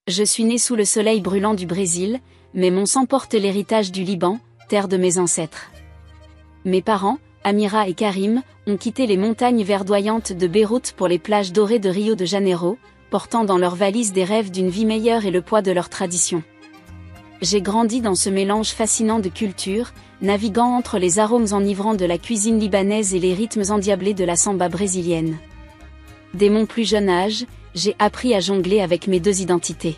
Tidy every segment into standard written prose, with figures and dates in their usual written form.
Je suis né sous le soleil brûlant du Brésil, mais mon sang porte l'héritage du Liban, terre de mes ancêtres. Mes parents, Amira et Karim, ont quitté les montagnes verdoyantes de Beyrouth pour les plages dorées de Rio de Janeiro, portant dans leurs valises des rêves d'une vie meilleure et le poids de leur tradition. J'ai grandi dans ce mélange fascinant de cultures, naviguant entre les arômes enivrants de la cuisine libanaise et les rythmes endiablés de la samba brésilienne. Dès mon plus jeune âge, j'ai appris à jongler avec mes deux identités.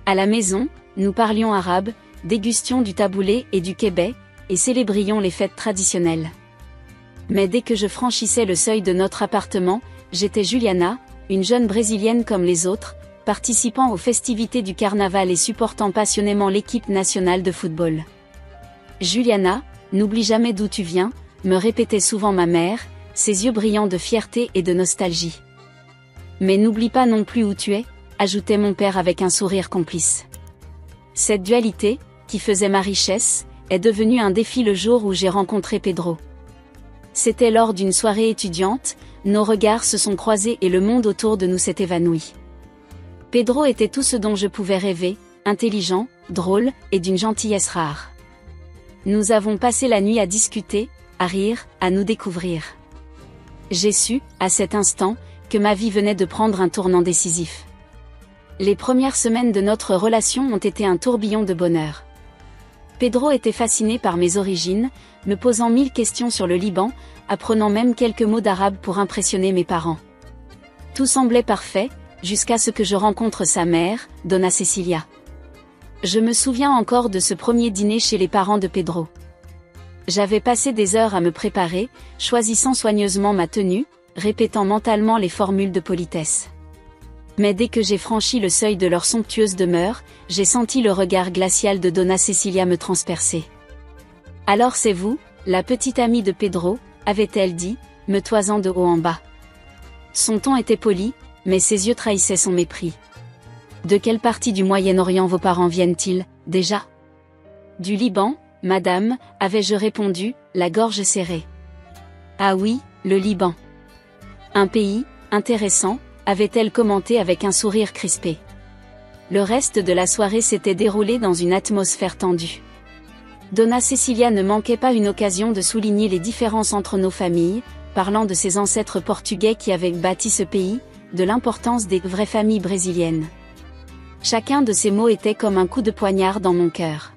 À la maison, nous parlions arabe, dégustions du taboulé et du kébé, et célébrions les fêtes traditionnelles. Mais dès que je franchissais le seuil de notre appartement, j'étais Juliana, une jeune brésilienne comme les autres, participant aux festivités du carnaval et supportant passionnément l'équipe nationale de football. Juliana, n'oublie jamais d'où tu viens, me répétait souvent ma mère, ses yeux brillants de fierté et de nostalgie. Mais n'oublie pas non plus où tu es, ajoutait mon père avec un sourire complice. Cette dualité, qui faisait ma richesse, est devenue un défi le jour où j'ai rencontré Pedro. C'était lors d'une soirée étudiante, nos regards se sont croisés et le monde autour de nous s'est évanoui. Pedro était tout ce dont je pouvais rêver, intelligent, drôle, et d'une gentillesse rare. Nous avons passé la nuit à discuter, à rire, à nous découvrir. J'ai su, à cet instant, que ma vie venait de prendre un tournant décisif. Les premières semaines de notre relation ont été un tourbillon de bonheur. Pedro était fasciné par mes origines, me posant 1000 questions sur le Liban, apprenant même quelques mots d'arabe pour impressionner mes parents. Tout semblait parfait, jusqu'à ce que je rencontre sa mère, Donna Cecilia. Je me souviens encore de ce premier dîner chez les parents de Pedro. J'avais passé des heures à me préparer, choisissant soigneusement ma tenue, répétant mentalement les formules de politesse. Mais dès que j'ai franchi le seuil de leur somptueuse demeure, j'ai senti le regard glacial de Donna Cecilia me transpercer. « Alors c'est vous, la petite amie de Pedro ?» avait-elle dit, me toisant de haut en bas. Son ton était poli, mais ses yeux trahissaient son mépris. « De quelle partie du Moyen-Orient vos parents viennent-ils, déjà ?»« Du Liban, madame, avais-je répondu, la gorge serrée. »« Ah oui, le Liban. Un pays, intéressant, » avait-elle commenté avec un sourire crispé. Le reste de la soirée s'était déroulé dans une atmosphère tendue. Donna Cecilia ne manquait pas une occasion de souligner les différences entre nos familles, parlant de ses ancêtres portugais qui avaient bâti ce pays, de l'importance des vraies familles brésiliennes. Chacun de ces mots était comme un coup de poignard dans mon cœur.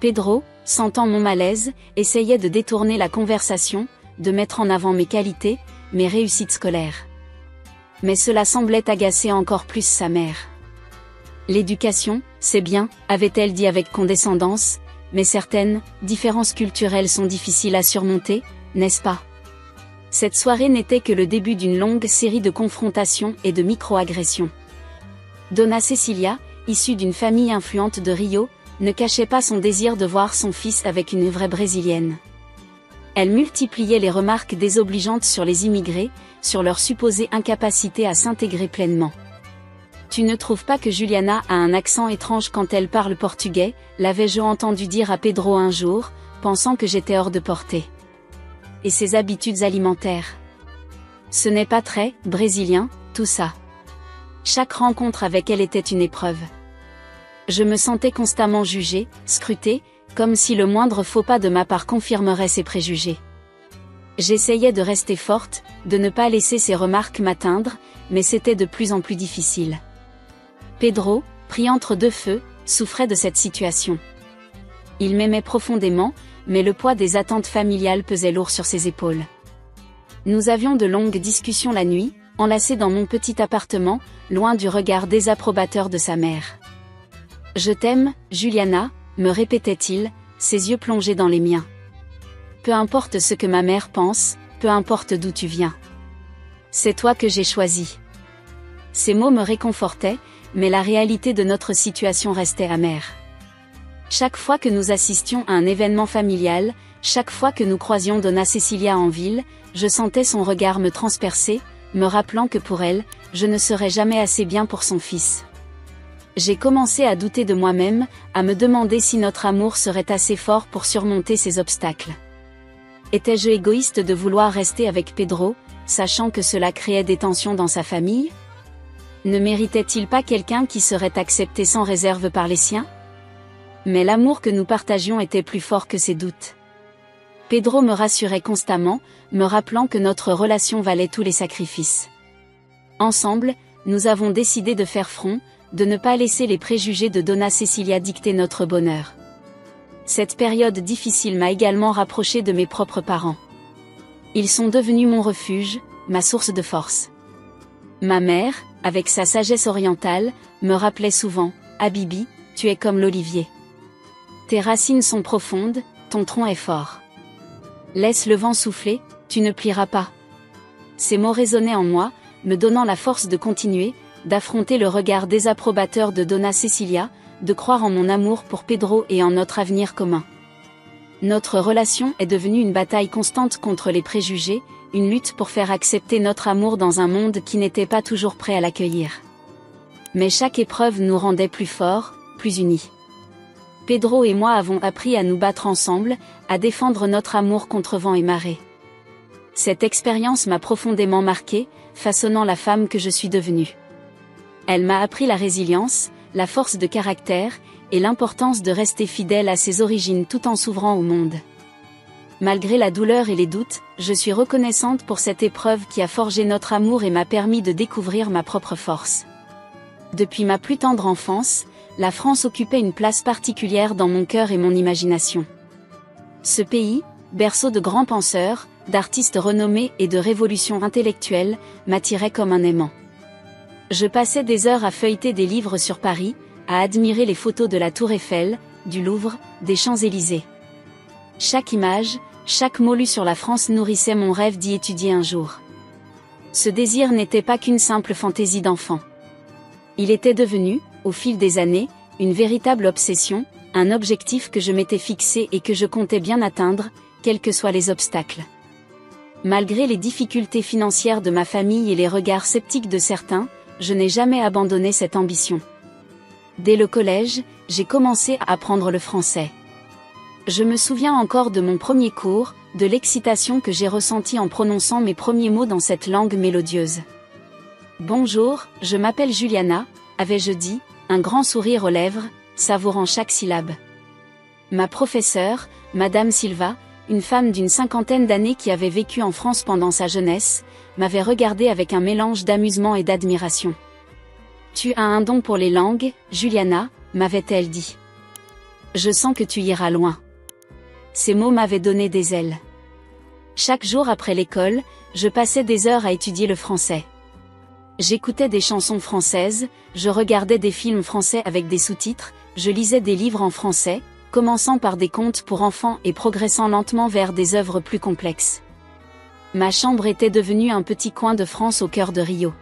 Pedro, sentant mon malaise, essayait de détourner la conversation, de mettre en avant mes qualités, mes réussites scolaires. Mais cela semblait agacer encore plus sa mère. L'éducation, c'est bien, avait-elle dit avec condescendance, mais certaines différences culturelles sont difficiles à surmonter, n'est-ce pas? Cette soirée n'était que le début d'une longue série de confrontations et de micro-agressions. Donna Cecilia, issue d'une famille influente de Rio, ne cachait pas son désir de voir son fils avec une vraie brésilienne. Elle multipliait les remarques désobligeantes sur les immigrés, sur leur supposée incapacité à s'intégrer pleinement. « Tu ne trouves pas que Juliana a un accent étrange quand elle parle portugais ?» l'avais-je entendu dire à Pedro un jour, pensant que j'étais hors de portée. Et ses habitudes alimentaires. Ce n'est pas très brésilien, tout ça. Chaque rencontre avec elle était une épreuve. Je me sentais constamment jugée, scrutée, comme si le moindre faux pas de ma part confirmerait ses préjugés. J'essayais de rester forte, de ne pas laisser ces remarques m'atteindre, mais c'était de plus en plus difficile. Pedro, pris entre deux feux, souffrait de cette situation. Il m'aimait profondément, mais le poids des attentes familiales pesait lourd sur ses épaules. Nous avions de longues discussions la nuit, enlacés dans mon petit appartement, loin du regard désapprobateur de sa mère. « Je t'aime, Juliana », me répétait-il, ses yeux plongés dans les miens. Peu importe ce que ma mère pense, peu importe d'où tu viens. C'est toi que j'ai choisi. Ces mots me réconfortaient, mais la réalité de notre situation restait amère. Chaque fois que nous assistions à un événement familial, chaque fois que nous croisions Donna Cecilia en ville, je sentais son regard me transpercer, me rappelant que pour elle, je ne serais jamais assez bien pour son fils. J'ai commencé à douter de moi-même, à me demander si notre amour serait assez fort pour surmonter ces obstacles. Étais-je égoïste de vouloir rester avec Pedro, sachant que cela créait des tensions dans sa famille? Ne méritait-il pas quelqu'un qui serait accepté sans réserve par les siens? Mais l'amour que nous partagions était plus fort que ses doutes. Pedro me rassurait constamment, me rappelant que notre relation valait tous les sacrifices. Ensemble, nous avons décidé de faire front, de ne pas laisser les préjugés de Donna Cecilia dicter notre bonheur. Cette période difficile m'a également rapproché de mes propres parents. Ils sont devenus mon refuge, ma source de force. Ma mère, avec sa sagesse orientale, me rappelait souvent « Habibi, tu es comme l'olivier. Tes racines sont profondes, ton tronc est fort. Laisse le vent souffler, tu ne plieras pas. » Ces mots résonnaient en moi, me donnant la force de continuer, d'affronter le regard désapprobateur de Donna Cecilia, de croire en mon amour pour Pedro et en notre avenir commun. Notre relation est devenue une bataille constante contre les préjugés, une lutte pour faire accepter notre amour dans un monde qui n'était pas toujours prêt à l'accueillir. Mais chaque épreuve nous rendait plus forts, plus unis. Pedro et moi avons appris à nous battre ensemble, à défendre notre amour contre vent et marée. Cette expérience m'a profondément marquée, façonnant la femme que je suis devenue. Elle m'a appris la résilience, la force de caractère, et l'importance de rester fidèle à ses origines tout en s'ouvrant au monde. Malgré la douleur et les doutes, je suis reconnaissante pour cette épreuve qui a forgé notre amour et m'a permis de découvrir ma propre force. Depuis ma plus tendre enfance, la France occupait une place particulière dans mon cœur et mon imagination. Ce pays, berceau de grands penseurs, d'artistes renommés et de révolutions intellectuelles, m'attirait comme un aimant. Je passais des heures à feuilleter des livres sur Paris, à admirer les photos de la Tour Eiffel, du Louvre, des Champs-Élysées. Chaque image, chaque mot lu sur la France nourrissait mon rêve d'y étudier un jour. Ce désir n'était pas qu'une simple fantaisie d'enfant. Il était devenu, au fil des années, une véritable obsession, un objectif que je m'étais fixé et que je comptais bien atteindre, quels que soient les obstacles. Malgré les difficultés financières de ma famille et les regards sceptiques de certains, je n'ai jamais abandonné cette ambition. Dès le collège, j'ai commencé à apprendre le français. Je me souviens encore de mon premier cours, de l'excitation que j'ai ressentie en prononçant mes premiers mots dans cette langue mélodieuse. « Bonjour, je m'appelle Juliana », avais-je dit, un grand sourire aux lèvres, savourant chaque syllabe. Ma professeure, Madame Silva, une femme d'une cinquantaine d'années qui avait vécu en France pendant sa jeunesse, m'avait regardée avec un mélange d'amusement et d'admiration. « Tu as un don pour les langues, Juliana », m'avait-elle dit. « Je sens que tu iras loin. » Ces mots m'avaient donné des ailes. Chaque jour après l'école, je passais des heures à étudier le français. J'écoutais des chansons françaises, je regardais des films français avec des sous-titres, je lisais des livres en français, commençant par des contes pour enfants et progressant lentement vers des œuvres plus complexes. Ma chambre était devenue un petit coin de France au cœur de Rio.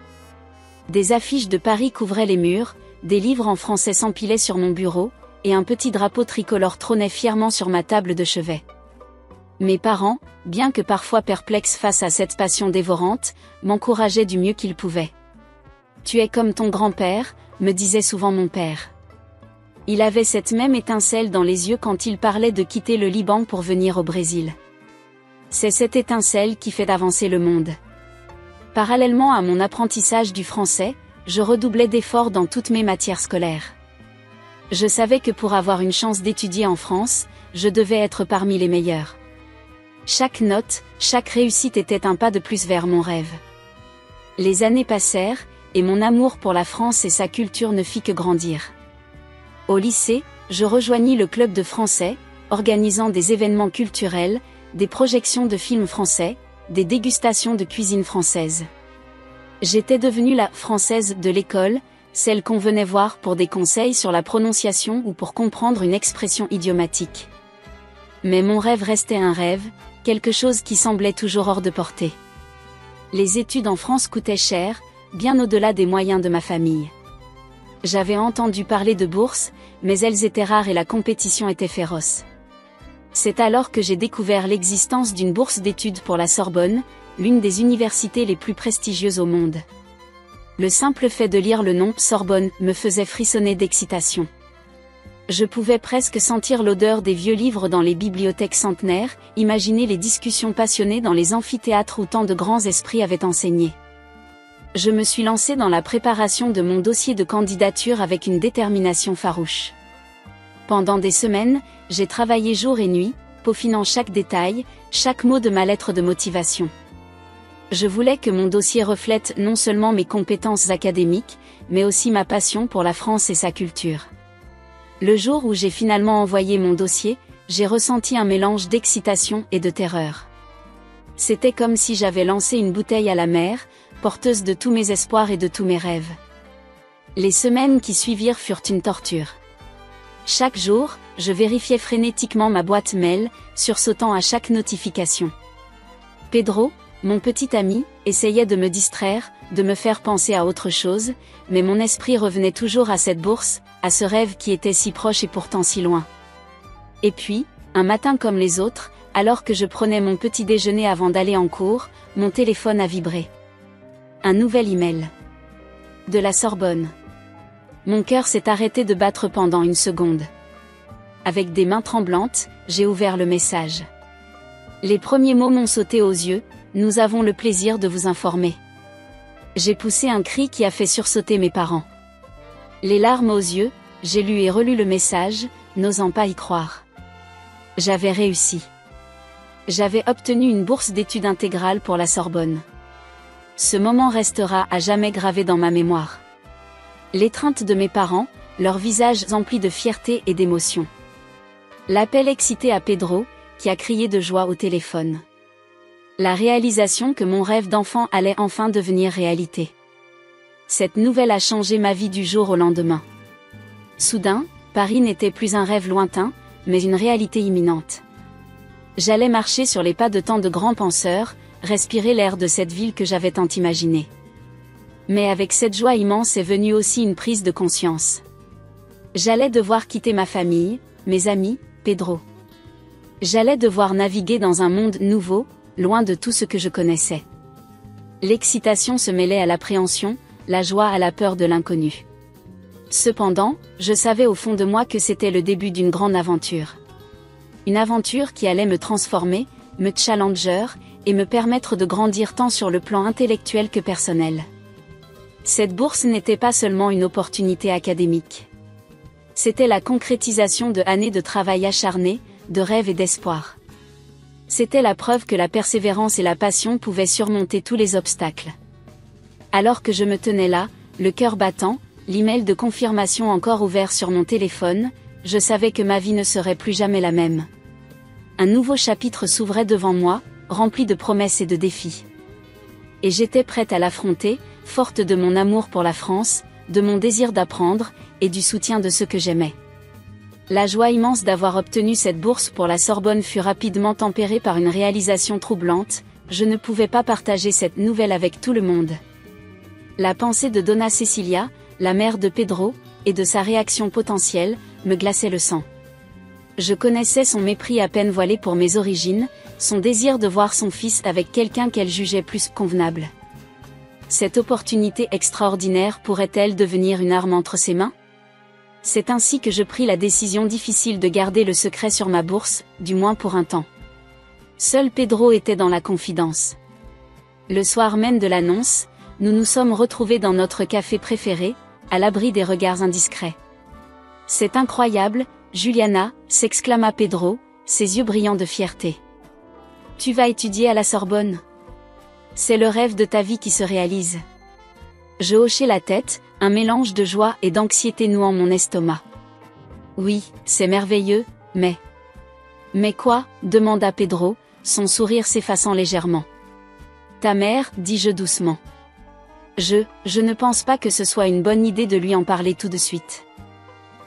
Des affiches de Paris couvraient les murs, des livres en français s'empilaient sur mon bureau, et un petit drapeau tricolore trônait fièrement sur ma table de chevet. Mes parents, bien que parfois perplexes face à cette passion dévorante, m'encourageaient du mieux qu'ils pouvaient. « Tu es comme ton grand-père », me disait souvent mon père. Il avait cette même étincelle dans les yeux quand il parlait de quitter le Liban pour venir au Brésil. C'est cette étincelle qui fait avancer le monde. Parallèlement à mon apprentissage du français, je redoublais d'efforts dans toutes mes matières scolaires. Je savais que pour avoir une chance d'étudier en France, je devais être parmi les meilleurs. Chaque note, chaque réussite était un pas de plus vers mon rêve. Les années passèrent, et mon amour pour la France et sa culture ne fit que grandir. Au lycée, je rejoignis le club de français, organisant des événements culturels, des projections de films français, des dégustations de cuisine française. J'étais devenue la « française » de l'école, celle qu'on venait voir pour des conseils sur la prononciation ou pour comprendre une expression idiomatique. Mais mon rêve restait un rêve, quelque chose qui semblait toujours hors de portée. Les études en France coûtaient cher, bien au-delà des moyens de ma famille. J'avais entendu parler de bourses, mais elles étaient rares et la compétition était féroce. C'est alors que j'ai découvert l'existence d'une bourse d'études pour la Sorbonne, l'une des universités les plus prestigieuses au monde. Le simple fait de lire le nom Sorbonne me faisait frissonner d'excitation. Je pouvais presque sentir l'odeur des vieux livres dans les bibliothèques centenaires, imaginer les discussions passionnées dans les amphithéâtres où tant de grands esprits avaient enseigné. Je me suis lancée dans la préparation de mon dossier de candidature avec une détermination farouche. Pendant des semaines, j'ai travaillé jour et nuit, peaufinant chaque détail, chaque mot de ma lettre de motivation. Je voulais que mon dossier reflète non seulement mes compétences académiques, mais aussi ma passion pour la France et sa culture. Le jour où j'ai finalement envoyé mon dossier, j'ai ressenti un mélange d'excitation et de terreur. C'était comme si j'avais lancé une bouteille à la mer, porteuse de tous mes espoirs et de tous mes rêves. Les semaines qui suivirent furent une torture. Chaque jour, je vérifiais frénétiquement ma boîte mail, sursautant à chaque notification. Pedro, mon petit ami, essayait de me distraire, de me faire penser à autre chose, mais mon esprit revenait toujours à cette bourse, à ce rêve qui était si proche et pourtant si loin. Et puis, un matin comme les autres, alors que je prenais mon petit déjeuner avant d'aller en cours, mon téléphone a vibré. Un nouvel email. De la Sorbonne. Mon cœur s'est arrêté de battre pendant une seconde. Avec des mains tremblantes, j'ai ouvert le message. Les premiers mots m'ont sauté aux yeux, « Nous avons le plaisir de vous informer ». J'ai poussé un cri qui a fait sursauter mes parents. Les larmes aux yeux, j'ai lu et relu le message, n'osant pas y croire. J'avais réussi. J'avais obtenu une bourse d'études intégrale pour la Sorbonne. Ce moment restera à jamais gravé dans ma mémoire. L'étreinte de mes parents, leurs visages emplis de fierté et d'émotion. L'appel excité à Pedro, qui a crié de joie au téléphone. La réalisation que mon rêve d'enfant allait enfin devenir réalité. Cette nouvelle a changé ma vie du jour au lendemain. Soudain, Paris n'était plus un rêve lointain, mais une réalité imminente. J'allais marcher sur les pas de tant de grands penseurs, respirer l'air de cette ville que j'avais tant imaginée. Mais avec cette joie immense est venue aussi une prise de conscience. J'allais devoir quitter ma famille, mes amis, Pedro. J'allais devoir naviguer dans un monde nouveau, loin de tout ce que je connaissais. L'excitation se mêlait à l'appréhension, la joie à la peur de l'inconnu. Cependant, je savais au fond de moi que c'était le début d'une grande aventure. Une aventure qui allait me transformer, me challenger, et me permettre de grandir tant sur le plan intellectuel que personnel. Cette bourse n'était pas seulement une opportunité académique. C'était la concrétisation de années de travail acharné, de rêves et d'espoir. C'était la preuve que la persévérance et la passion pouvaient surmonter tous les obstacles. Alors que je me tenais là, le cœur battant, l'email de confirmation encore ouvert sur mon téléphone, je savais que ma vie ne serait plus jamais la même. Un nouveau chapitre s'ouvrait devant moi, rempli de promesses et de défis. Et j'étais prête à l'affronter, forte de mon amour pour la France, de mon désir d'apprendre, et du soutien de ceux que j'aimais. La joie immense d'avoir obtenu cette bourse pour la Sorbonne fut rapidement tempérée par une réalisation troublante, je ne pouvais pas partager cette nouvelle avec tout le monde. La pensée de Donna Cecilia, la mère de Pedro, et de sa réaction potentielle, me glaçait le sang. Je connaissais son mépris à peine voilé pour mes origines, son désir de voir son fils avec quelqu'un qu'elle jugeait plus convenable. Cette opportunité extraordinaire pourrait-elle devenir une arme entre ses mains? C'est ainsi que je pris la décision difficile de garder le secret sur ma bourse, du moins pour un temps. Seul Pedro était dans la confidence. Le soir même de l'annonce, nous nous sommes retrouvés dans notre café préféré, à l'abri des regards indiscrets. « C'est incroyable, Juliana !» s'exclama Pedro, ses yeux brillants de fierté. « Tu vas étudier à la Sorbonne. C'est le rêve de ta vie qui se réalise. » Je hochai la tête, un mélange de joie et d'anxiété nouant mon estomac. « Oui, c'est merveilleux, mais... » « Mais quoi ?» demanda Pedro, son sourire s'effaçant légèrement. « Ta mère, dis-je doucement. Je ne pense pas que ce soit une bonne idée de lui en parler tout de suite. »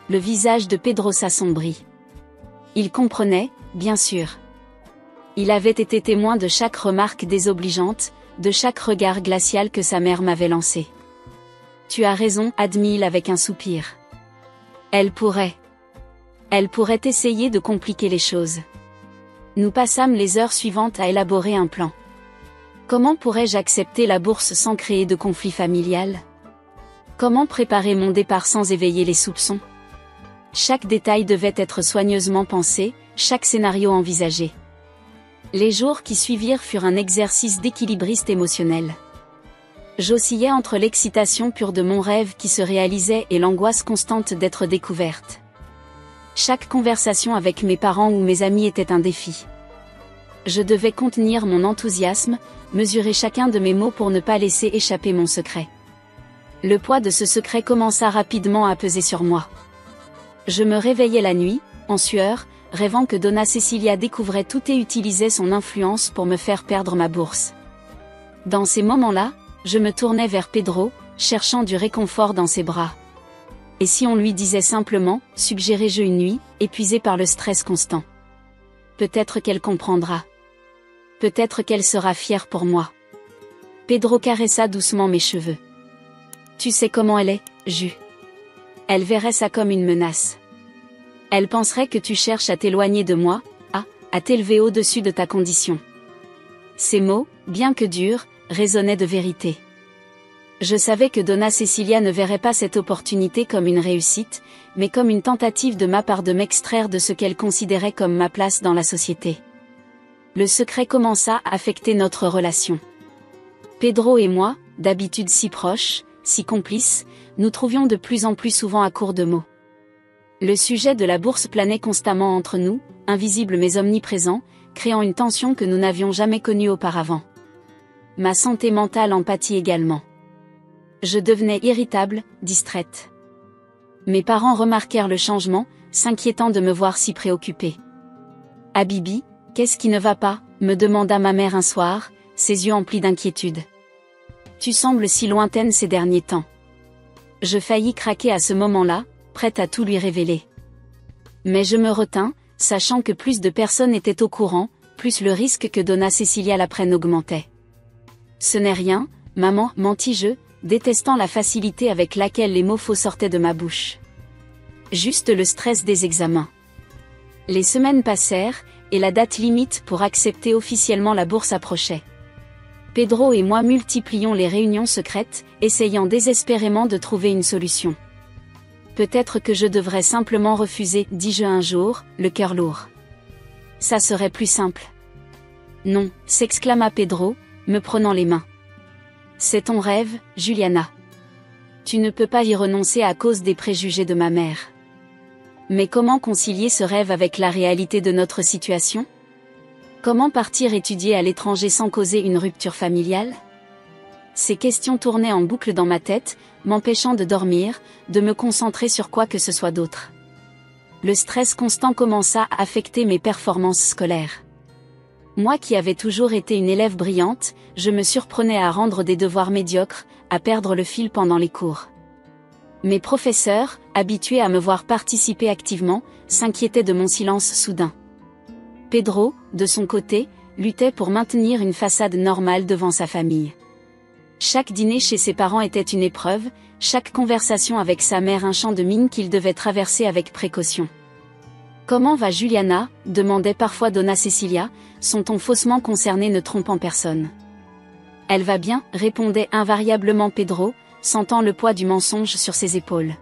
Le visage de Pedro s'assombrit. Il comprenait, bien sûr. Il avait été témoin de chaque remarque désobligeante, de chaque regard glacial que sa mère m'avait lancé. « Tu as raison, » admit-il avec un soupir. « Elle pourrait essayer de compliquer les choses. » Nous passâmes les heures suivantes à élaborer un plan. Comment pourrais-je accepter la bourse sans créer de conflit familial? Comment préparer mon départ sans éveiller les soupçons? Chaque détail devait être soigneusement pensé, chaque scénario envisagé. Les jours qui suivirent furent un exercice d'équilibriste émotionnel. J'oscillais entre l'excitation pure de mon rêve qui se réalisait et l'angoisse constante d'être découverte. Chaque conversation avec mes parents ou mes amis était un défi. Je devais contenir mon enthousiasme, mesurer chacun de mes mots pour ne pas laisser échapper mon secret. Le poids de ce secret commença rapidement à peser sur moi. Je me réveillais la nuit, en sueur, rêvant que Donna Cecilia découvrait tout et utilisait son influence pour me faire perdre ma bourse. Dans ces moments-là, je me tournais vers Pedro, cherchant du réconfort dans ses bras. Et si on lui disait simplement, suggérais-je une nuit, épuisée par le stress constant. Peut-être qu'elle comprendra. Peut-être qu'elle sera fière pour moi. Pedro caressa doucement mes cheveux. Tu sais comment elle est, Ju. Elle verrait ça comme une menace. Elle penserait que tu cherches à t'éloigner de moi, à t'élever au-dessus de ta condition. Ces mots, bien que durs, résonnaient de vérité. Je savais que Donna Cecilia ne verrait pas cette opportunité comme une réussite, mais comme une tentative de ma part de m'extraire de ce qu'elle considérait comme ma place dans la société. Le secret commença à affecter notre relation. Pedro et moi, d'habitude si proches, si complices, nous trouvions de plus en plus souvent à court de mots. Le sujet de la bourse planait constamment entre nous, invisible mais omniprésent, créant une tension que nous n'avions jamais connue auparavant. Ma santé mentale en pâtit également. Je devenais irritable, distraite. Mes parents remarquèrent le changement, s'inquiétant de me voir si préoccupée. « Habibi, qu'est-ce qui ne va pas ?» me demanda ma mère un soir, ses yeux emplis d'inquiétude. « Tu sembles si lointaine ces derniers temps. » Je faillis craquer à ce moment-là, prête à tout lui révéler. Mais je me retins, sachant que plus de personnes étaient au courant, plus le risque que Donna Cecilia l'apprenne augmentait. « Ce n'est rien, maman, mentis-je, détestant la facilité avec laquelle les mots faux sortaient de ma bouche. Juste le stress des examens. Les semaines passèrent, et la date limite pour accepter officiellement la bourse approchait. Pedro et moi multiplions les réunions secrètes, essayant désespérément de trouver une solution. Peut-être que je devrais simplement refuser, dis-je un jour, le cœur lourd. Ça serait plus simple. Non, s'exclama Pedro, me prenant les mains. C'est ton rêve, Juliana. Tu ne peux pas y renoncer à cause des préjugés de ma mère. Mais comment concilier ce rêve avec la réalité de notre situation ? Comment partir étudier à l'étranger sans causer une rupture familiale ? Ces questions tournaient en boucle dans ma tête, m'empêchant de dormir, de me concentrer sur quoi que ce soit d'autre. Le stress constant commença à affecter mes performances scolaires. Moi qui avais toujours été une élève brillante, je me surprenais à rendre des devoirs médiocres, à perdre le fil pendant les cours. Mes professeurs, habitués à me voir participer activement, s'inquiétaient de mon silence soudain. Pedro, de son côté, luttait pour maintenir une façade normale devant sa famille. Chaque dîner chez ses parents était une épreuve, chaque conversation avec sa mère un champ de mine qu'il devait traverser avec précaution. « Comment va Juliana ?» demandait parfois Donna Cecilia, son ton faussement concerné ne trompant personne. « Elle va bien » répondait invariablement Pedro, sentant le poids du mensonge sur ses épaules.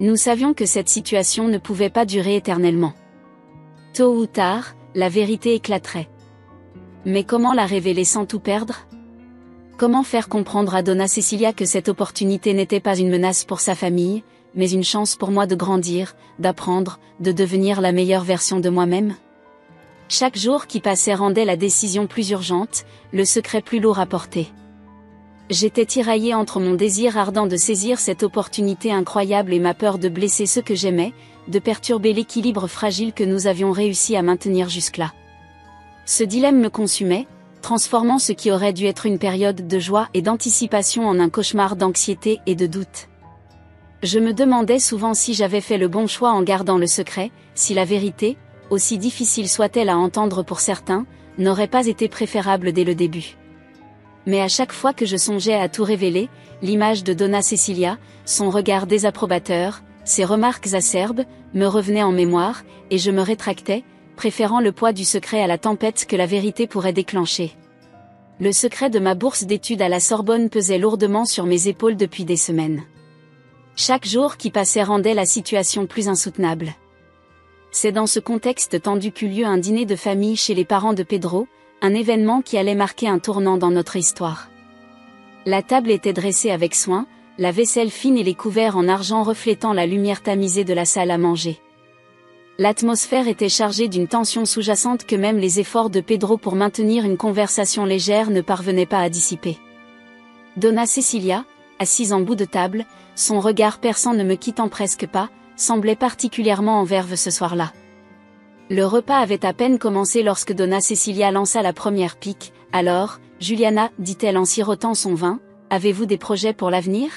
Nous savions que cette situation ne pouvait pas durer éternellement. Tôt ou tard, la vérité éclaterait. Mais comment la révéler sans tout perdre ? Comment faire comprendre à Donna Cecilia que cette opportunité n'était pas une menace pour sa famille, mais une chance pour moi de grandir, d'apprendre, de devenir la meilleure version de moi-même ? Chaque jour qui passait rendait la décision plus urgente, le secret plus lourd à porter. J'étais tiraillée entre mon désir ardent de saisir cette opportunité incroyable et ma peur de blesser ceux que j'aimais, de perturber l'équilibre fragile que nous avions réussi à maintenir jusque-là. Ce dilemme me consumait, transformant ce qui aurait dû être une période de joie et d'anticipation en un cauchemar d'anxiété et de doute. Je me demandais souvent si j'avais fait le bon choix en gardant le secret, si la vérité, aussi difficile soit-elle à entendre pour certains, n'aurait pas été préférable dès le début. Mais à chaque fois que je songeais à tout révéler, l'image de Donna Cecilia, son regard désapprobateur, ses remarques acerbes, me revenaient en mémoire, et je me rétractais, préférant le poids du secret à la tempête que la vérité pourrait déclencher. Le secret de ma bourse d'études à la Sorbonne pesait lourdement sur mes épaules depuis des semaines. Chaque jour qui passait rendait la situation plus insoutenable. C'est dans ce contexte tendu qu'eut lieu un dîner de famille chez les parents de Pedro, un événement qui allait marquer un tournant dans notre histoire. La table était dressée avec soin, la vaisselle fine et les couverts en argent reflétant la lumière tamisée de la salle à manger. L'atmosphère était chargée d'une tension sous-jacente que même les efforts de Pedro pour maintenir une conversation légère ne parvenaient pas à dissiper. Donna Cecilia, assise en bout de table, son regard perçant ne me quittant presque pas, semblait particulièrement en verve ce soir-là. Le repas avait à peine commencé lorsque Donna Cecilia lança la première pique. « Alors, Juliana, dit-elle en sirotant son vin, avez-vous des projets pour l'avenir?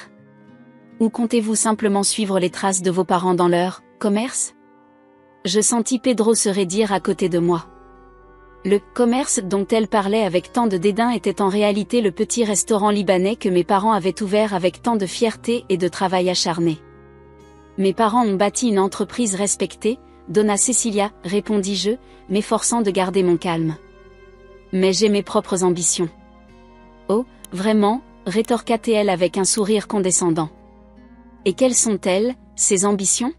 Ou comptez-vous simplement suivre les traces de vos parents dans leur commerce ?» Je sentis Pedro se raidir à côté de moi. Le commerce dont elle parlait avec tant de dédain était en réalité le petit restaurant libanais que mes parents avaient ouvert avec tant de fierté et de travail acharné. Mes parents ont bâti une entreprise respectée, Donna Cecilia, répondis-je, m'efforçant de garder mon calme. Mais j'ai mes propres ambitions. Oh, vraiment, rétorqua-t-elle avec un sourire condescendant. Et quelles sont-elles, ces ambitions?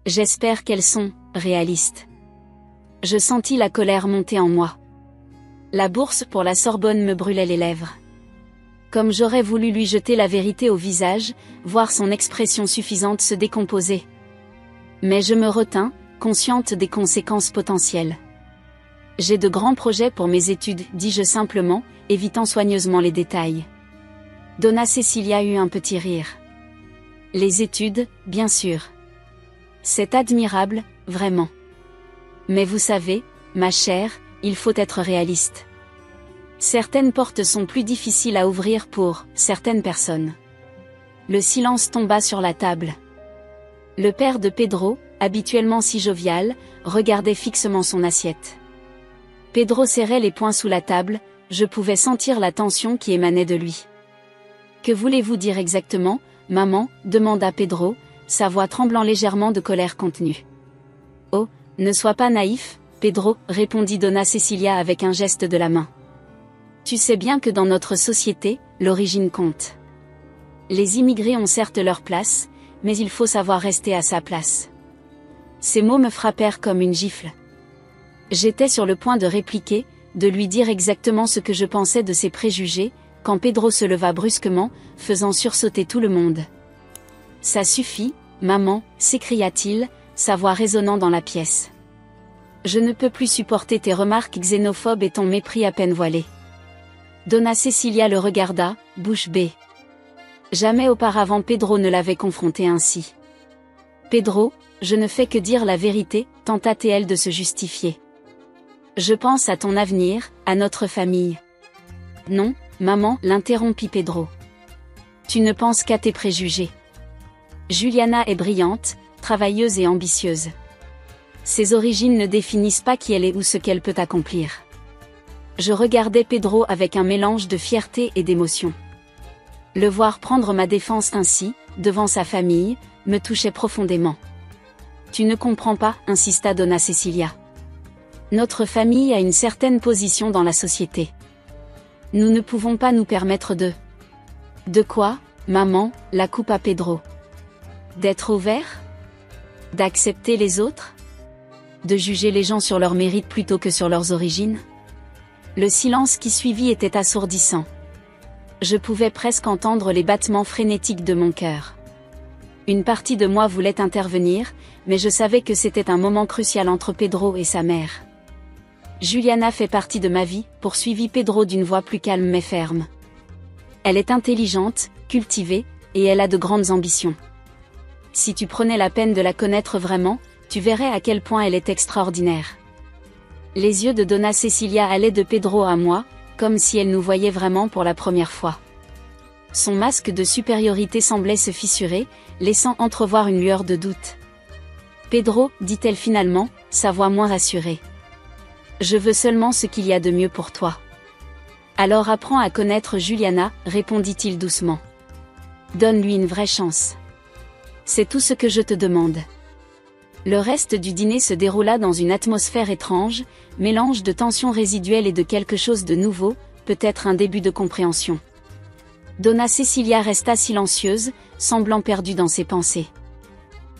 J'espère qu'elles sont réalistes. Je sentis la colère monter en moi. La bourse pour la Sorbonne me brûlait les lèvres. Comme j'aurais voulu lui jeter la vérité au visage, voir son expression suffisante se décomposer. Mais je me retins, consciente des conséquences potentielles. J'ai de grands projets pour mes études, dis-je simplement, évitant soigneusement les détails. Donna Cecilia eut un petit rire. Les études, bien sûr. C'est admirable, vraiment. Mais vous savez, ma chère, il faut être réaliste. Certaines portes sont plus difficiles à ouvrir pour certaines personnes. Le silence tomba sur la table. Le père de Pedro, habituellement si jovial, regardait fixement son assiette. Pedro serrait les poings sous la table, je pouvais sentir la tension qui émanait de lui. « Que voulez-vous dire exactement, maman ?» demanda Pedro, sa voix tremblant légèrement de colère contenue. « Oh, ne sois pas naïf, Pedro, répondit Donna Cecilia avec un geste de la main. Tu sais bien que dans notre société, l'origine compte. Les immigrés ont certes leur place, mais il faut savoir rester à sa place. » Ces mots me frappèrent comme une gifle. J'étais sur le point de répliquer, de lui dire exactement ce que je pensais de ses préjugés, quand Pedro se leva brusquement, faisant sursauter tout le monde. « Ça suffit, maman, s'écria-t-il, sa voix résonnant dans la pièce. Je ne peux plus supporter tes remarques xénophobes et ton mépris à peine voilé. » Donna Cecilia le regarda, bouche bée. Jamais auparavant Pedro ne l'avait confronté ainsi. « Pedro, je ne fais que dire la vérité, tenta-t-elle de se justifier. Je pense à ton avenir, à notre famille. » Non, maman, l'interrompit Pedro. Tu ne penses qu'à tes préjugés. Juliana est brillante, travailleuse et ambitieuse. Ses origines ne définissent pas qui elle est ou ce qu'elle peut accomplir. Je regardais Pedro avec un mélange de fierté et d'émotion. Le voir prendre ma défense ainsi, devant sa famille, me touchait profondément. Tu ne comprends pas, insista Donna Cecilia. Notre famille a une certaine position dans la société. Nous ne pouvons pas nous permettre de... De quoi, maman, la coupa Pedro. D'être ouvert? D'accepter les autres? De juger les gens sur leur mérite plutôt que sur leurs origines? Le silence qui suivit était assourdissant. Je pouvais presque entendre les battements frénétiques de mon cœur. Une partie de moi voulait intervenir, mais je savais que c'était un moment crucial entre Pedro et sa mère. Juliana fait partie de ma vie, poursuivit Pedro d'une voix plus calme mais ferme. Elle est intelligente, cultivée, et elle a de grandes ambitions. Si tu prenais la peine de la connaître vraiment, tu verrais à quel point elle est extraordinaire. Les yeux de Donna Cecilia allaient de Pedro à moi, comme si elle nous voyait vraiment pour la première fois. Son masque de supériorité semblait se fissurer, laissant entrevoir une lueur de doute. « Pedro, dit-elle finalement, sa voix moins rassurée. Je veux seulement ce qu'il y a de mieux pour toi. Alors apprends à connaître Juliana, répondit-il doucement. Donne-lui une vraie chance. C'est tout ce que je te demande. » Le reste du dîner se déroula dans une atmosphère étrange, mélange de tensions résiduelles et de quelque chose de nouveau, peut-être un début de compréhension. Donna Cecilia resta silencieuse, semblant perdue dans ses pensées.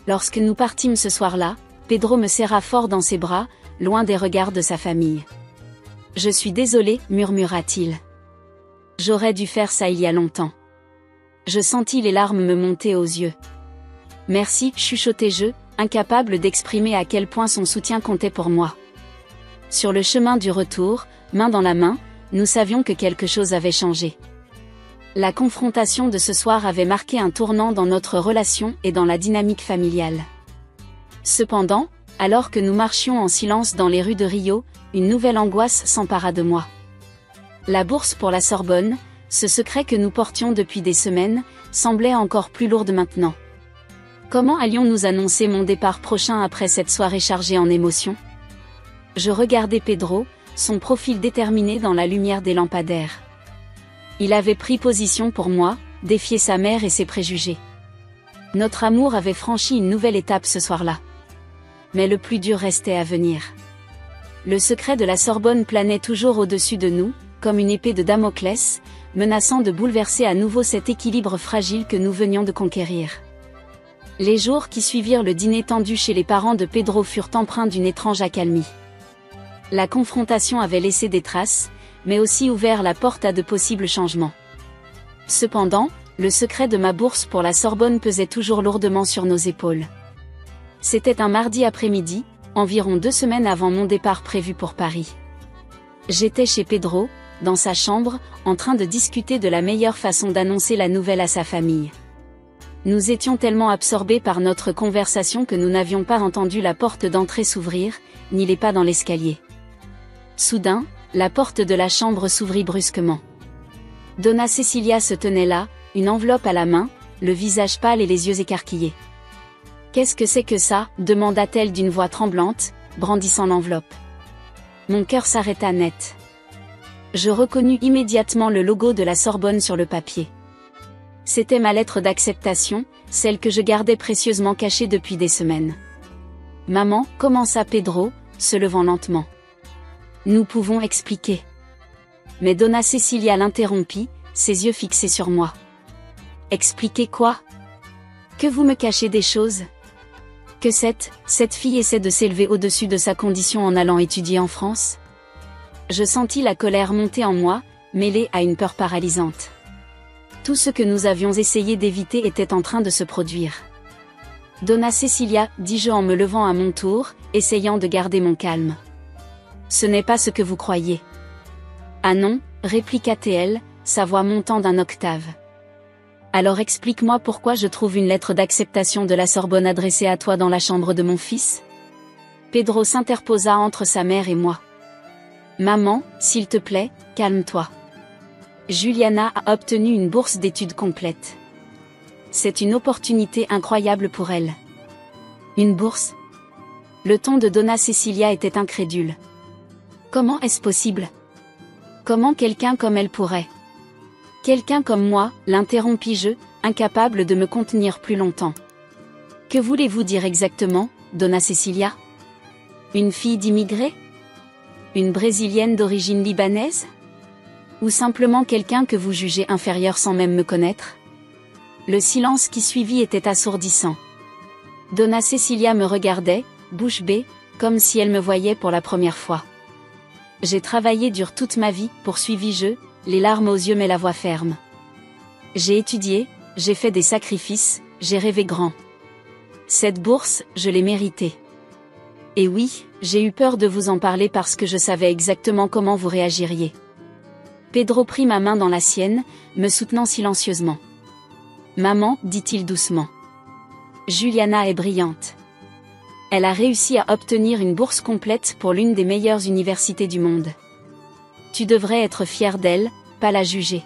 Lorsque nous partîmes ce soir-là, Pedro me serra fort dans ses bras, loin des regards de sa famille. « Je suis désolé, murmura-t-il. J'aurais dû faire ça il y a longtemps. Je sentis les larmes me monter aux yeux. Merci, chuchotai-je, incapable d'exprimer à quel point son soutien comptait pour moi. Sur le chemin du retour, main dans la main, nous savions que quelque chose avait changé. La confrontation de ce soir avait marqué un tournant dans notre relation et dans la dynamique familiale. Cependant, alors que nous marchions en silence dans les rues de Rio, une nouvelle angoisse s'empara de moi. La bourse pour la Sorbonne, ce secret que nous portions depuis des semaines, semblait encore plus lourde maintenant. Comment allions-nous annoncer mon départ prochain après cette soirée chargée en émotions? Je regardais Pedro, son profil déterminé dans la lumière des lampadaires. Il avait pris position pour moi, défié sa mère et ses préjugés. Notre amour avait franchi une nouvelle étape ce soir-là. Mais le plus dur restait à venir. Le secret de la Sorbonne planait toujours au-dessus de nous, comme une épée de Damoclès, menaçant de bouleverser à nouveau cet équilibre fragile que nous venions de conquérir. Les jours qui suivirent le dîner tendu chez les parents de Pedro furent empreints d'une étrange accalmie. La confrontation avait laissé des traces, mais aussi ouvert la porte à de possibles changements. Cependant, le secret de ma bourse pour la Sorbonne pesait toujours lourdement sur nos épaules. C'était un mardi après-midi, environ 2 semaines avant mon départ prévu pour Paris. J'étais chez Pedro, dans sa chambre, en train de discuter de la meilleure façon d'annoncer la nouvelle à sa famille. Nous étions tellement absorbés par notre conversation que nous n'avions pas entendu la porte d'entrée s'ouvrir, ni les pas dans l'escalier. Soudain, la porte de la chambre s'ouvrit brusquement. Donna Cecilia se tenait là, une enveloppe à la main, le visage pâle et les yeux écarquillés. « Qu'est-ce que c'est que ça ?» demanda-t-elle d'une voix tremblante, brandissant l'enveloppe. Mon cœur s'arrêta net. Je reconnus immédiatement le logo de la Sorbonne sur le papier. C'était ma lettre d'acceptation, celle que je gardais précieusement cachée depuis des semaines. « Maman, » commença Pedro, se levant lentement. « Nous pouvons expliquer. » Mais Donna Cecilia l'interrompit, ses yeux fixés sur moi. « Expliquer quoi? Que vous me cachez des choses? Que cette fille essaie de s'élever au-dessus de sa condition en allant étudier en France ?» Je sentis la colère monter en moi, mêlée à une peur paralysante. Tout ce que nous avions essayé d'éviter était en train de se produire. « Donna Cecilia, » dis-je en me levant à mon tour, essayant de garder mon calme. « Ce n'est pas ce que vous croyez. »« Ah non », répliqua-t-elle, sa voix montant d'un octave. « Alors explique-moi pourquoi je trouve une lettre d'acceptation de la Sorbonne adressée à toi dans la chambre de mon fils ?» Pedro s'interposa entre sa mère et moi. « Maman, s'il te plaît, calme-toi. Juliana a obtenu une bourse d'études complète. C'est une opportunité incroyable pour elle. » « Une bourse ?» Le ton de Donna Cecilia était incrédule. « Comment est-ce possible? Comment quelqu'un comme elle pourrait? » « Quelqu'un comme moi, » l'interrompis-je, incapable de me contenir plus longtemps. « Que voulez-vous dire exactement, Donna Cecilia? Une fille d'immigrés? Une Brésilienne d'origine libanaise? Ou simplement quelqu'un que vous jugez inférieur sans même me connaître ?» Le silence qui suivit était assourdissant. Donna Cecilia me regardait, bouche bée, comme si elle me voyait pour la première fois. « J'ai travaillé dur toute ma vie, poursuivis-je, les larmes aux yeux mais la voix ferme. J'ai étudié, j'ai fait des sacrifices, j'ai rêvé grand. Cette bourse, je l'ai méritée. Et oui, j'ai eu peur de vous en parler parce que je savais exactement comment vous réagiriez. » Pedro prit ma main dans la sienne, me soutenant silencieusement. « Maman, » dit-il doucement. « Juliana est brillante. Elle a réussi à obtenir une bourse complète pour l'une des meilleures universités du monde. Tu devrais être fière d'elle, pas la juger. »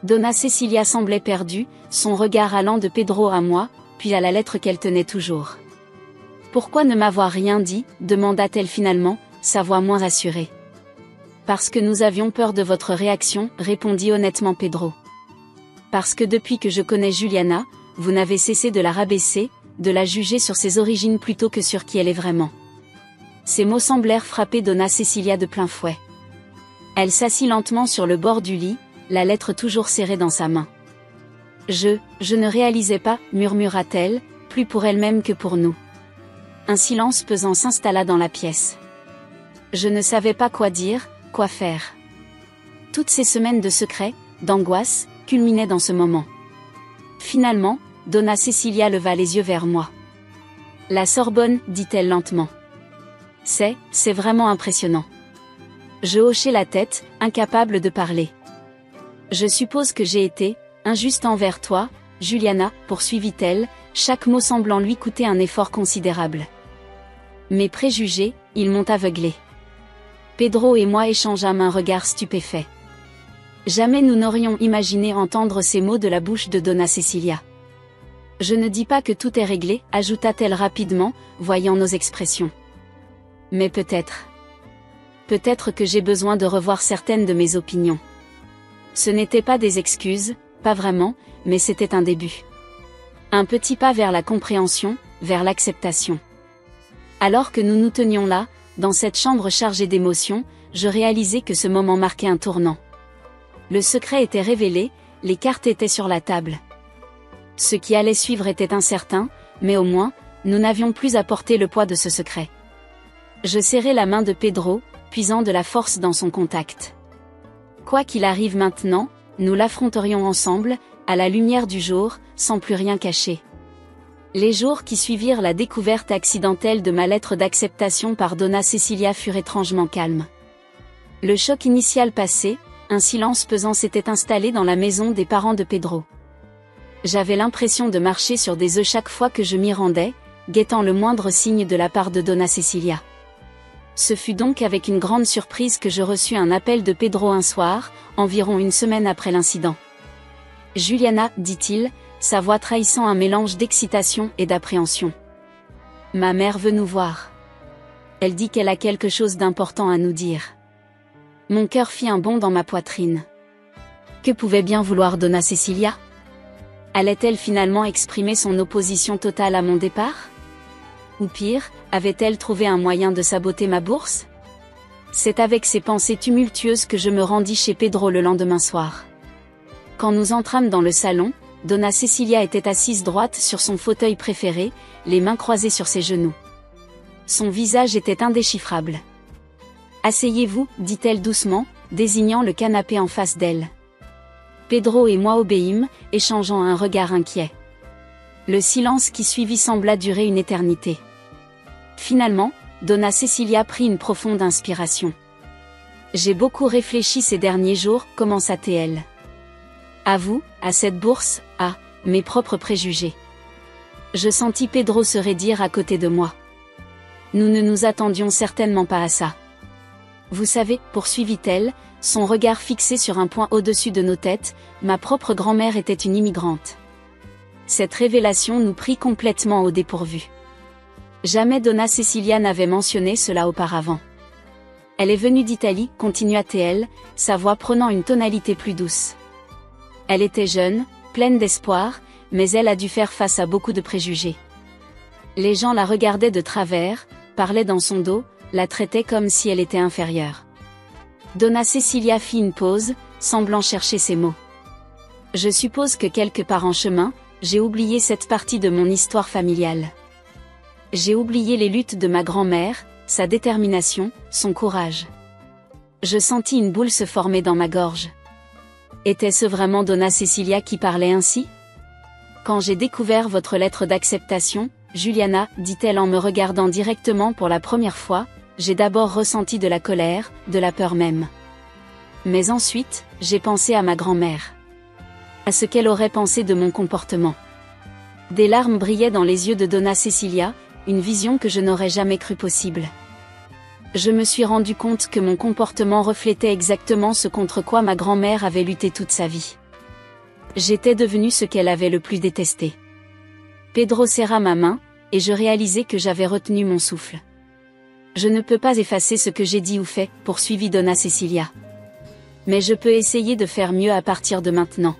Donna Cecilia semblait perdue, son regard allant de Pedro à moi, puis à la lettre qu'elle tenait toujours. « Pourquoi ne m'avoir rien dit ?» demanda-t-elle finalement, sa voix moins assurée. « Parce que nous avions peur de votre réaction, » répondit honnêtement Pedro. « Parce que depuis que je connais Juliana, vous n'avez cessé de la rabaisser, de la juger sur ses origines plutôt que sur qui elle est vraiment. » Ces mots semblèrent frapper Donna Cecilia de plein fouet. Elle s'assit lentement sur le bord du lit, la lettre toujours serrée dans sa main. « Je ne réalisais pas, » murmura-t-elle, plus pour elle-même que pour nous. Un silence pesant s'installa dans la pièce. Je ne savais pas quoi dire, quoi faire. Toutes ces semaines de secrets, d'angoisse, culminaient dans ce moment. Finalement, Donna Cecilia leva les yeux vers moi. La Sorbonne, dit-elle lentement. C'est vraiment impressionnant. Je hochai la tête, incapable de parler. Je suppose que j'ai été injuste envers toi, Juliana, poursuivit-elle, chaque mot semblant lui coûter un effort considérable. Mes préjugés, ils m'ont aveuglé. Pedro et moi échangeâmes un regard stupéfait. Jamais nous n'aurions imaginé entendre ces mots de la bouche de Donna Cecilia. Je ne dis pas que tout est réglé, ajouta-t-elle rapidement, voyant nos expressions. Mais peut-être que j'ai besoin de revoir certaines de mes opinions. Ce n'étaient pas des excuses, pas vraiment, mais c'était un début. Un petit pas vers la compréhension, vers l'acceptation. Alors que nous nous tenions là, dans cette chambre chargée d'émotions, je réalisais que ce moment marquait un tournant. Le secret était révélé, les cartes étaient sur la table. Ce qui allait suivre était incertain, mais au moins, nous n'avions plus à porter le poids de ce secret. Je serrai la main de Pedro, puisant de la force dans son contact. Quoi qu'il arrive maintenant, nous l'affronterions ensemble, à la lumière du jour, sans plus rien cacher. Les jours qui suivirent la découverte accidentelle de ma lettre d'acceptation par Donna Cecilia furent étrangement calmes. Le choc initial passé, un silence pesant s'était installé dans la maison des parents de Pedro. J'avais l'impression de marcher sur des œufs chaque fois que je m'y rendais, guettant le moindre signe de la part de Donna Cecilia. Ce fut donc avec une grande surprise que je reçus un appel de Pedro un soir, environ une semaine après l'incident. « Juliana, dit-il, sa voix trahissant un mélange d'excitation et d'appréhension. Ma mère veut nous voir. Elle dit qu'elle a quelque chose d'important à nous dire. » Mon cœur fit un bond dans ma poitrine. Que pouvait bien vouloir Donna Cecilia? Allait-elle finalement exprimer son opposition totale à mon départ? Ou pire, avait-elle trouvé un moyen de saboter ma bourse? C'est avec ces pensées tumultueuses que je me rendis chez Pedro le lendemain soir. Quand nous entrâmes dans le salon, Donna Cecilia était assise droite sur son fauteuil préféré, les mains croisées sur ses genoux. Son visage était indéchiffrable. « Asseyez-vous, dit-elle doucement, désignant le canapé en face d'elle. Pedro et moi obéîmes, échangeant un regard inquiet. Le silence qui suivit sembla durer une éternité. Finalement, Donna Cecilia prit une profonde inspiration. « J'ai beaucoup réfléchi ces derniers jours, commença-t-elle. À vous, à cette bourse, à mes propres préjugés. » Je sentis Pedro se raidir à côté de moi. Nous ne nous attendions certainement pas à ça. Vous savez, poursuivit-elle, son regard fixé sur un point au-dessus de nos têtes, ma propre grand-mère était une immigrante. Cette révélation nous prit complètement au dépourvu. Jamais Donna Cecilia n'avait mentionné cela auparavant. Elle est venue d'Italie, continua-t-elle, sa voix prenant une tonalité plus douce. Elle était jeune, pleine d'espoir, mais elle a dû faire face à beaucoup de préjugés. Les gens la regardaient de travers, parlaient dans son dos, la traitaient comme si elle était inférieure. Donna Cecilia fit une pause, semblant chercher ses mots. Je suppose que quelque part en chemin, j'ai oublié cette partie de mon histoire familiale. J'ai oublié les luttes de ma grand-mère, sa détermination, son courage. Je sentis une boule se former dans ma gorge. Était-ce vraiment Donna Cecilia qui parlait ainsi? Quand j'ai découvert votre lettre d'acceptation, Juliana, dit-elle en me regardant directement pour la première fois, j'ai d'abord ressenti de la colère, de la peur même. Mais ensuite, j'ai pensé à ma grand-mère. À ce qu'elle aurait pensé de mon comportement. Des larmes brillaient dans les yeux de Donna Cecilia, une vision que je n'aurais jamais cru possible. Je me suis rendu compte que mon comportement reflétait exactement ce contre quoi ma grand-mère avait lutté toute sa vie. J'étais devenu ce qu'elle avait le plus détesté. Pedro serra ma main, et je réalisai que j'avais retenu mon souffle. Je ne peux pas effacer ce que j'ai dit ou fait, poursuivit Donna Cecilia. Mais je peux essayer de faire mieux à partir de maintenant.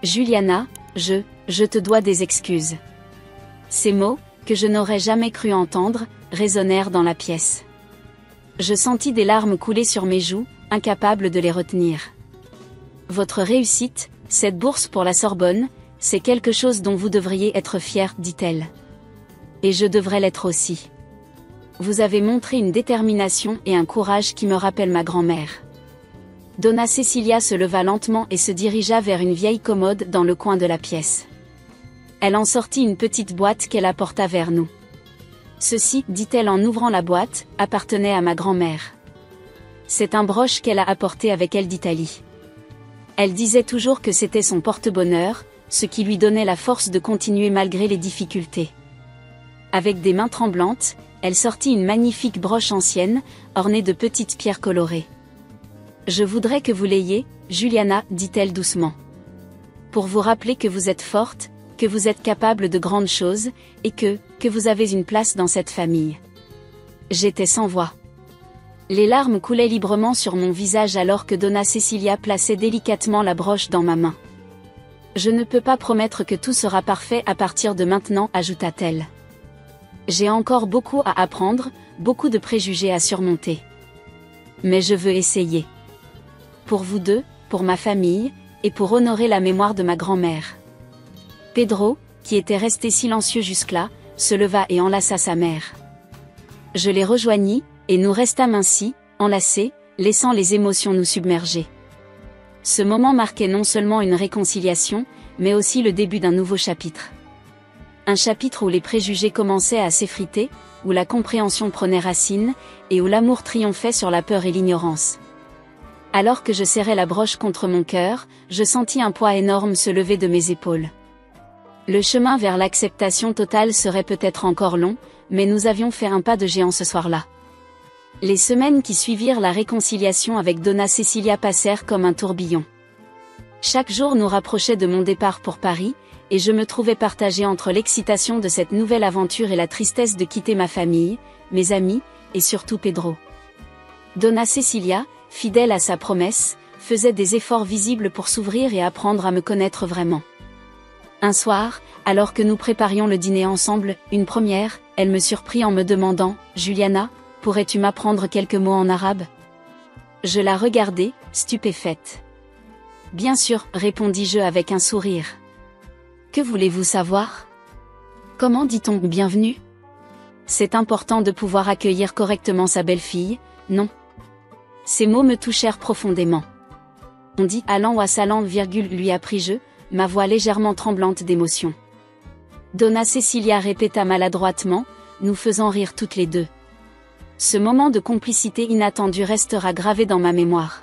Juliana, je te dois des excuses. Ces mots, que je n'aurais jamais cru entendre, résonnèrent dans la pièce. Je sentis des larmes couler sur mes joues, incapable de les retenir. Votre réussite, cette bourse pour la Sorbonne, c'est quelque chose dont vous devriez être fier, dit-elle. Et je devrais l'être aussi. Vous avez montré une détermination et un courage qui me rappellent ma grand-mère. Donna Cecilia se leva lentement et se dirigea vers une vieille commode dans le coin de la pièce. Elle en sortit une petite boîte qu'elle apporta vers nous. Ceci, dit-elle en ouvrant la boîte, appartenait à ma grand-mère. C'est un broche qu'elle a apporté avec elle d'Italie. Elle disait toujours que c'était son porte-bonheur, ce qui lui donnait la force de continuer malgré les difficultés. Avec des mains tremblantes, elle sortit une magnifique broche ancienne, ornée de petites pierres colorées. « Je voudrais que vous l'ayez, Juliana, dit-elle doucement. Pour vous rappeler que vous êtes forte, que vous êtes capable de grandes choses, et que vous avez une place dans cette famille. » J'étais sans voix. Les larmes coulaient librement sur mon visage alors que Donna Cecilia plaçait délicatement la broche dans ma main. « Je ne peux pas promettre que tout sera parfait à partir de maintenant, ajouta-t-elle. J'ai encore beaucoup à apprendre, beaucoup de préjugés à surmonter. Mais je veux essayer. Pour vous deux, pour ma famille, et pour honorer la mémoire de ma grand-mère. » Pedro, qui était resté silencieux jusque-là, se leva et enlaça sa mère. Je les rejoignis, et nous restâmes ainsi, enlacés, laissant les émotions nous submerger. Ce moment marquait non seulement une réconciliation, mais aussi le début d'un nouveau chapitre. Un chapitre où les préjugés commençaient à s'effriter, où la compréhension prenait racine, et où l'amour triomphait sur la peur et l'ignorance. Alors que je serrais la broche contre mon cœur, je sentis un poids énorme se lever de mes épaules. Le chemin vers l'acceptation totale serait peut-être encore long, mais nous avions fait un pas de géant ce soir-là. Les semaines qui suivirent la réconciliation avec Donna Cecilia passèrent comme un tourbillon. Chaque jour nous rapprochait de mon départ pour Paris, et je me trouvais partagée entre l'excitation de cette nouvelle aventure et la tristesse de quitter ma famille, mes amis, et surtout Pedro. Donna Cecilia, fidèle à sa promesse, faisait des efforts visibles pour s'ouvrir et apprendre à me connaître vraiment. Un soir, alors que nous préparions le dîner ensemble, une première, elle me surprit en me demandant « Juliana, pourrais-tu m'apprendre quelques mots en arabe ?» Je la regardai, stupéfaite. « Bien sûr, répondis-je avec un sourire. Que voulez-vous savoir ? Comment dit-on bienvenue ? C'est important de pouvoir accueillir correctement sa belle-fille, non ? » Ces mots me touchèrent profondément. On dit « Allant wa salam, lui appris-je, ma voix légèrement tremblante d'émotion. Donna Cecilia répéta maladroitement, nous faisant rire toutes les deux. Ce moment de complicité inattendue restera gravé dans ma mémoire.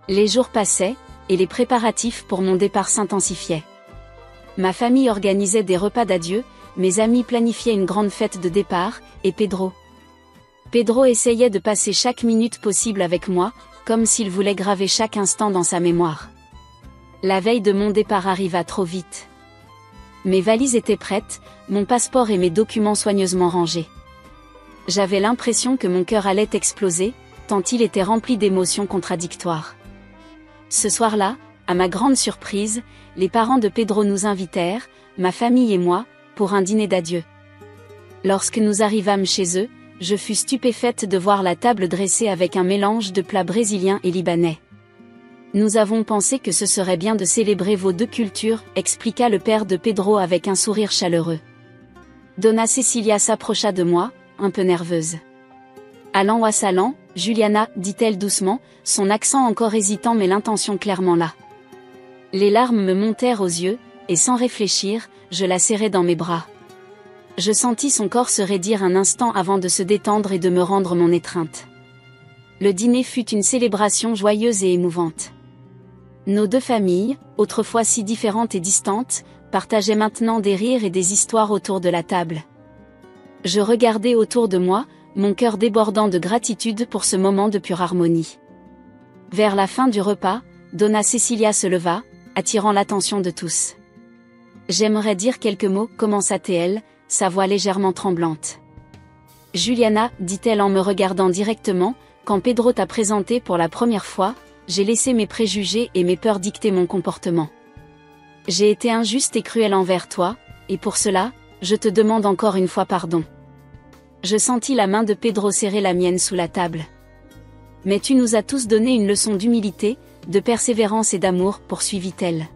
Les jours passaient, et les préparatifs pour mon départ s'intensifiaient. Ma famille organisait des repas d'adieu, mes amis planifiaient une grande fête de départ, et Pedro essayait de passer chaque minute possible avec moi, comme s'il voulait graver chaque instant dans sa mémoire. La veille de mon départ arriva trop vite. Mes valises étaient prêtes, mon passeport et mes documents soigneusement rangés. J'avais l'impression que mon cœur allait exploser, tant il était rempli d'émotions contradictoires. Ce soir-là, à ma grande surprise, les parents de Pedro nous invitèrent, ma famille et moi, pour un dîner d'adieu. Lorsque nous arrivâmes chez eux, je fus stupéfaite de voir la table dressée avec un mélange de plats brésiliens et libanais. Nous avons pensé que ce serait bien de célébrer vos deux cultures, expliqua le père de Pedro avec un sourire chaleureux. Donna Cecilia s'approcha de moi, un peu nerveuse. Allant wa salam, Juliana, dit-elle doucement, son accent encore hésitant mais l'intention clairement là. Les larmes me montèrent aux yeux, et sans réfléchir, je la serrai dans mes bras. Je sentis son corps se raidir un instant avant de se détendre et de me rendre mon étreinte. Le dîner fut une célébration joyeuse et émouvante. Nos deux familles, autrefois si différentes et distantes, partageaient maintenant des rires et des histoires autour de la table. Je regardais autour de moi, mon cœur débordant de gratitude pour ce moment de pure harmonie. Vers la fin du repas, Donna Cecilia se leva, attirant l'attention de tous. « J'aimerais dire quelques mots, commença-t-elle, sa voix légèrement tremblante. « Juliana, dit-elle en me regardant directement, quand Pedro t'a présenté pour la première fois, j'ai laissé mes préjugés et mes peurs dicter mon comportement. J'ai été injuste et cruelle envers toi, et pour cela, je te demande encore une fois pardon. » Je sentis la main de Pedro serrer la mienne sous la table. « Mais tu nous as tous donné une leçon d'humilité, de persévérance et d'amour, poursuivit-elle.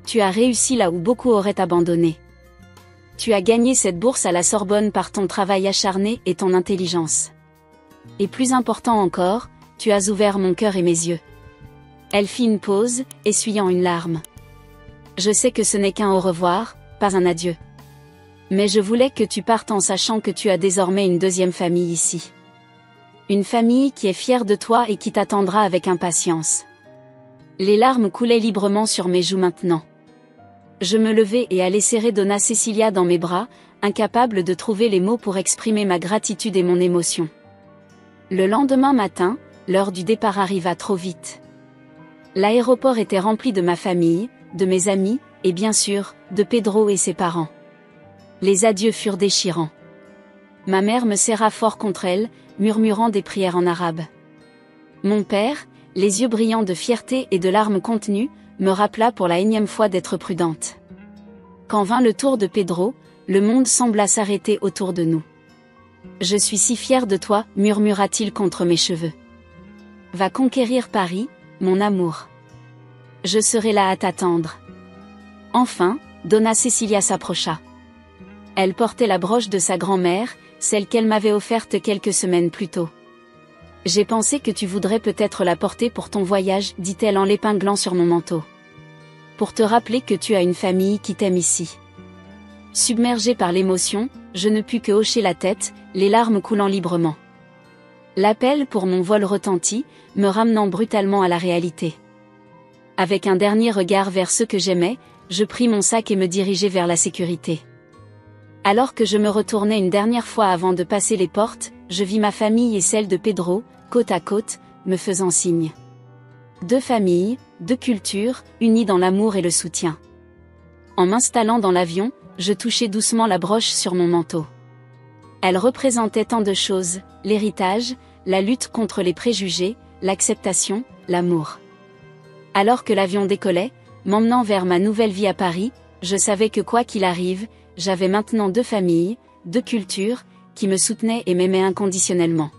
Tu as réussi là où beaucoup auraient abandonné. Tu as gagné cette bourse à la Sorbonne par ton travail acharné et ton intelligence. Et plus important encore, tu as ouvert mon cœur et mes yeux. Elle fit une pause, essuyant une larme. Je sais que ce n'est qu'un au revoir, pas un adieu. Mais je voulais que tu partes en sachant que tu as désormais une deuxième famille ici. Une famille qui est fière de toi et qui t'attendra avec impatience. Les larmes coulaient librement sur mes joues maintenant. Je me levai et allai serrer Donna Cecilia dans mes bras, incapable de trouver les mots pour exprimer ma gratitude et mon émotion. Le lendemain matin, l'heure du départ arriva trop vite. L'aéroport était rempli de ma famille, de mes amis, et bien sûr, de Pedro et ses parents. Les adieux furent déchirants. Ma mère me serra fort contre elle, murmurant des prières en arabe. Mon père, les yeux brillants de fierté et de larmes contenues, me rappela pour la énième fois d'être prudente. Quand vint le tour de Pedro, le monde sembla s'arrêter autour de nous. « Je suis si fière de toi », murmura-t-il contre mes cheveux. « Va conquérir Paris, mon amour. Je serai là à t'attendre. » Enfin, Donna Cecilia s'approcha. Elle portait la broche de sa grand-mère, celle qu'elle m'avait offerte quelques semaines plus tôt. « J'ai pensé que tu voudrais peut-être la porter pour ton voyage, dit-elle en l'épinglant sur mon manteau. Pour te rappeler que tu as une famille qui t'aime ici. » Submergée par l'émotion, je ne pus que hocher la tête, les larmes coulant librement. L'appel pour mon vol retentit, me ramenant brutalement à la réalité. Avec un dernier regard vers ceux que j'aimais, je pris mon sac et me dirigeai vers la sécurité. Alors que je me retournais une dernière fois avant de passer les portes, je vis ma famille et celle de Pedro, côte à côte, me faisant signe. Deux familles, deux cultures, unies dans l'amour et le soutien. En m'installant dans l'avion, je touchai doucement la broche sur mon manteau. Elle représentait tant de choses, l'héritage, la lutte contre les préjugés, l'acceptation, l'amour. Alors que l'avion décollait, m'emmenant vers ma nouvelle vie à Paris, je savais que quoi qu'il arrive, j'avais maintenant deux familles, deux cultures, qui me soutenaient et m'aimaient inconditionnellement.